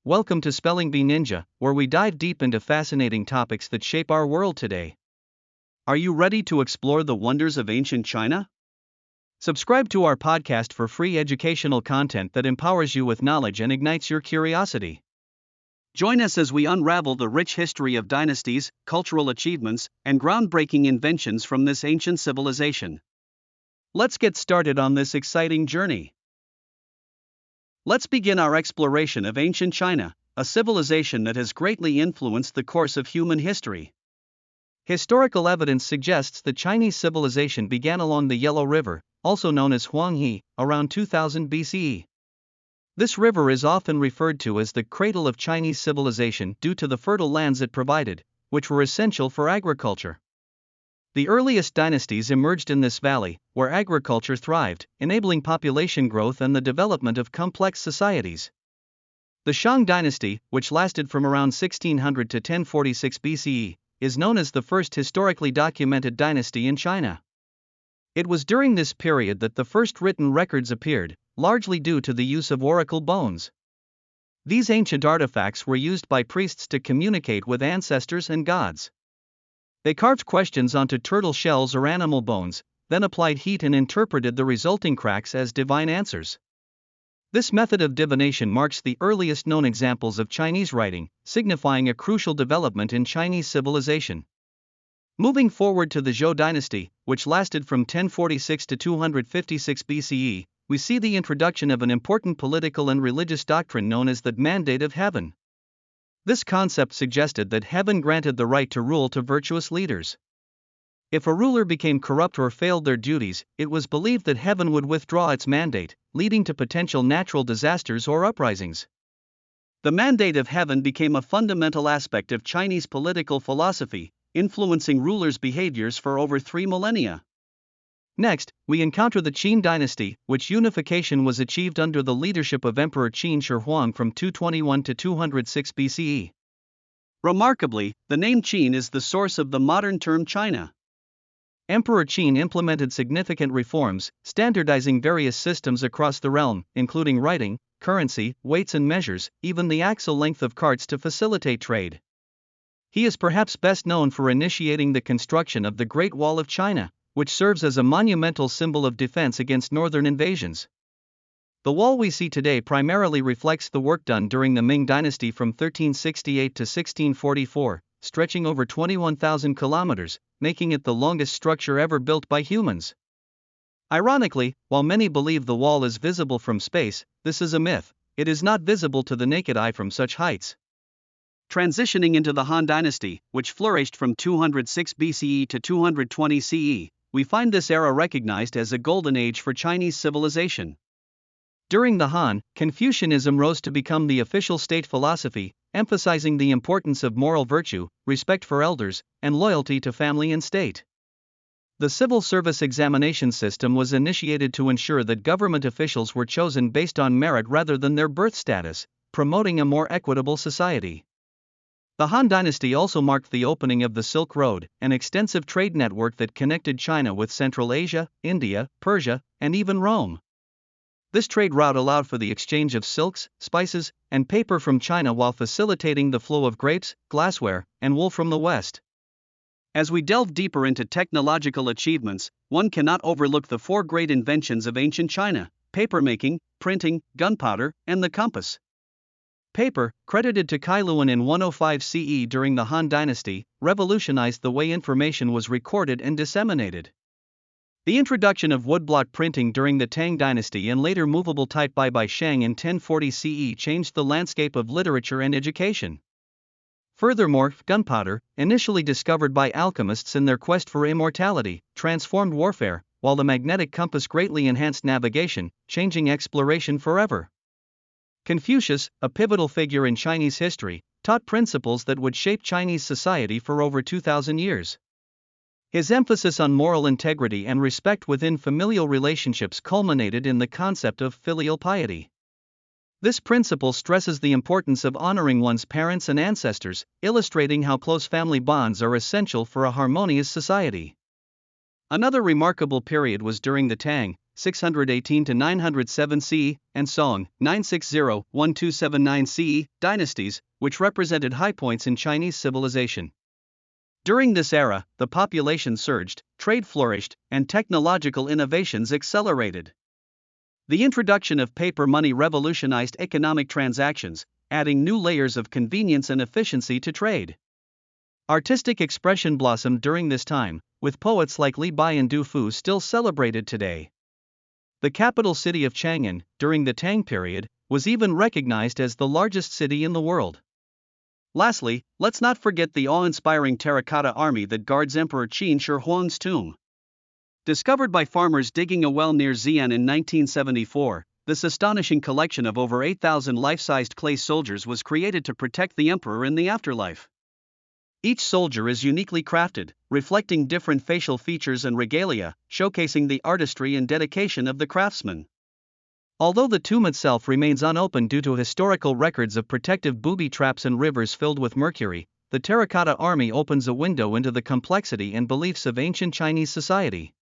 Welcome to Spelling Bee Ninja, where we dive deep into fascinating topics that shape our world today. Are you ready to explore the wonders of ancient China? Subscribe to our podcast for free educational content that empowers you with knowledge and ignites your curiosity. Join us as we unravel the rich history of dynasties, cultural achievements, and groundbreaking inventions from this ancient civilization. Let's get started on this exciting journey. Let's begin our exploration of ancient China, a civilization that has greatly influenced the course of human history. Historical evidence suggests that Chinese civilization began along the Yellow River, also known as Huanghe, around 2000 BCE. This river is often referred to as the cradle of Chinese civilization due to the fertile lands it provided, which were essential for agriculture. The earliest dynasties emerged in this valley, where agriculture thrived, enabling population growth and the development of complex societies. The Shang dynasty, which lasted from around 1600 to 1046 BCE, is known as the first historically documented dynasty in China. It was during this period that the first written records appeared, largely due to the use of oracle bones. These ancient artifacts were used by priests to communicate with ancestors and gods. They carved questions onto turtle shells or animal bones, then applied heat and interpreted the resulting cracks as divine answers. This method of divination marks the earliest known examples of Chinese writing, signifying a crucial development in Chinese civilization. Moving forward to the Zhou dynasty, which lasted from 1046 to 256 BCE, we see the introduction of an important political and religious doctrine known as the Mandate of Heaven. This concept suggested that heaven granted the right to rule to virtuous leaders. If a ruler became corrupt or failed their duties, it was believed that heaven would withdraw its mandate, leading to potential natural disasters or uprisings. The Mandate of Heaven became a fundamental aspect of Chinese political philosophy, influencing rulers' behaviors for over 3 millennia. Next, we encounter the Qin dynasty, which unification was achieved under the leadership of Emperor Qin Shi Huang from 221 to 206 BCE. Remarkably, the name Qin is the source of the modern term China. Emperor Qin implemented significant reforms, standardizing various systems across the realm, including writing, currency, weights and measures, even the axle length of carts to facilitate trade. He is perhaps best known for initiating the construction of the Great Wall of China, which serves as a monumental symbol of defense against northern invasions. The wall we see today primarily reflects the work done during the Ming dynasty from 1368 to 1644, stretching over 21,000 kilometers, making it the longest structure ever built by humans. Ironically, while many believe the wall is visible from space, this is a myth. It is not visible to the naked eye from such heights. Transitioning into the Han dynasty, which flourished from 206 BCE to 220 CE, we find this era recognized as a golden age for Chinese civilization. During the Han, Confucianism rose to become the official state philosophy, emphasizing the importance of moral virtue, respect for elders, and loyalty to family and state. The civil service examination system was initiated to ensure that government officials were chosen based on merit rather than their birth status, promoting a more equitable society. The Han dynasty also marked the opening of the Silk Road, an extensive trade network that connected China with Central Asia, India, Persia, and even Rome. This trade route allowed for the exchange of silks, spices, and paper from China while facilitating the flow of grapes, glassware, and wool from the West. As we delve deeper into technological achievements, one cannot overlook the 4 great inventions of ancient China: papermaking, printing, gunpowder, and the compass. Paper, credited to Kailuan in 105 CE during the Han dynasty, revolutionized the way information was recorded and disseminated. The introduction of woodblock printing during the Tang dynasty and later movable type by Shang in 1040 CE changed the landscape of literature and education. Furthermore, gunpowder, initially discovered by alchemists in their quest for immortality, transformed warfare, while the magnetic compass greatly enhanced navigation, changing exploration forever. Confucius, a pivotal figure in Chinese history, taught principles that would shape Chinese society for over 2,000 years. His emphasis on moral integrity and respect within familial relationships culminated in the concept of filial piety. This principle stresses the importance of honoring one's parents and ancestors, illustrating how close family bonds are essential for a harmonious society. Another remarkable period was during the Tang, 618 to 907 CE, and Song, 960-1279 CE, dynasties, which represented high points in Chinese civilization. During this era, the population surged, trade flourished, and technological innovations accelerated. The introduction of paper money revolutionized economic transactions, adding new layers of convenience and efficiency to trade. Artistic expression blossomed during this time, with poets like Li Bai and Du Fu still celebrated today. The capital city of Chang'an, during the Tang period, was even recognized as the largest city in the world. Lastly, let's not forget the awe-inspiring terracotta army that guards Emperor Qin Shi Huang's tomb. Discovered by farmers digging a well near Xi'an in 1974, this astonishing collection of over 8,000 life-sized clay soldiers was created to protect the emperor in the afterlife. Each soldier is uniquely crafted, reflecting different facial features and regalia, showcasing the artistry and dedication of the craftsman. Although the tomb itself remains unopened due to historical records of protective booby traps and rivers filled with mercury, the terracotta army opens a window into the complexity and beliefs of ancient Chinese society.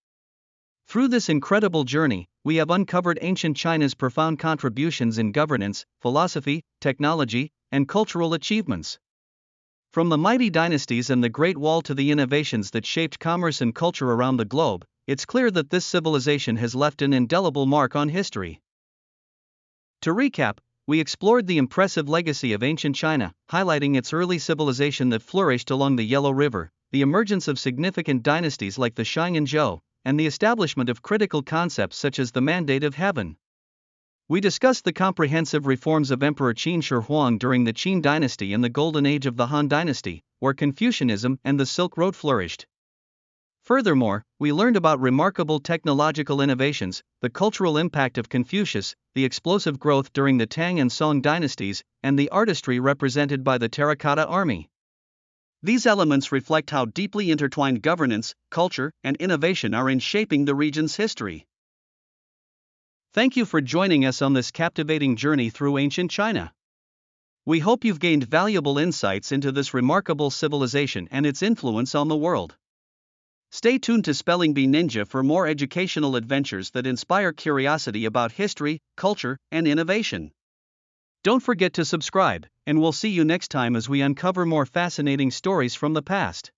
Through this incredible journey, we have uncovered ancient China's profound contributions in governance, philosophy, technology, and cultural achievements. From the mighty dynasties and the Great Wall to the innovations that shaped commerce and culture around the globe, it's clear that this civilization has left an indelible mark on history. To recap, we explored the impressive legacy of ancient China, highlighting its early civilization that flourished along the Yellow River, the emergence of significant dynasties like the Shang and Zhou, and the establishment of critical concepts such as the Mandate of Heaven. We discussed the comprehensive reforms of Emperor Qin Shi Huang during the Qin dynasty and the Golden Age of the Han dynasty, where Confucianism and the Silk Road flourished. Furthermore, we learned about remarkable technological innovations, the cultural impact of Confucius, the explosive growth during the Tang and Song dynasties, and the artistry represented by the terracotta army. These elements reflect how deeply intertwined governance, culture, and innovation are in shaping the region's history. Thank you for joining us on this captivating journey through ancient China. We hope you've gained valuable insights into this remarkable civilization and its influence on the world. Stay tuned to Spelling Bee Ninja for more educational adventures that inspire curiosity about history, culture, and innovation. Don't forget to subscribe, and we'll see you next time as we uncover more fascinating stories from the past.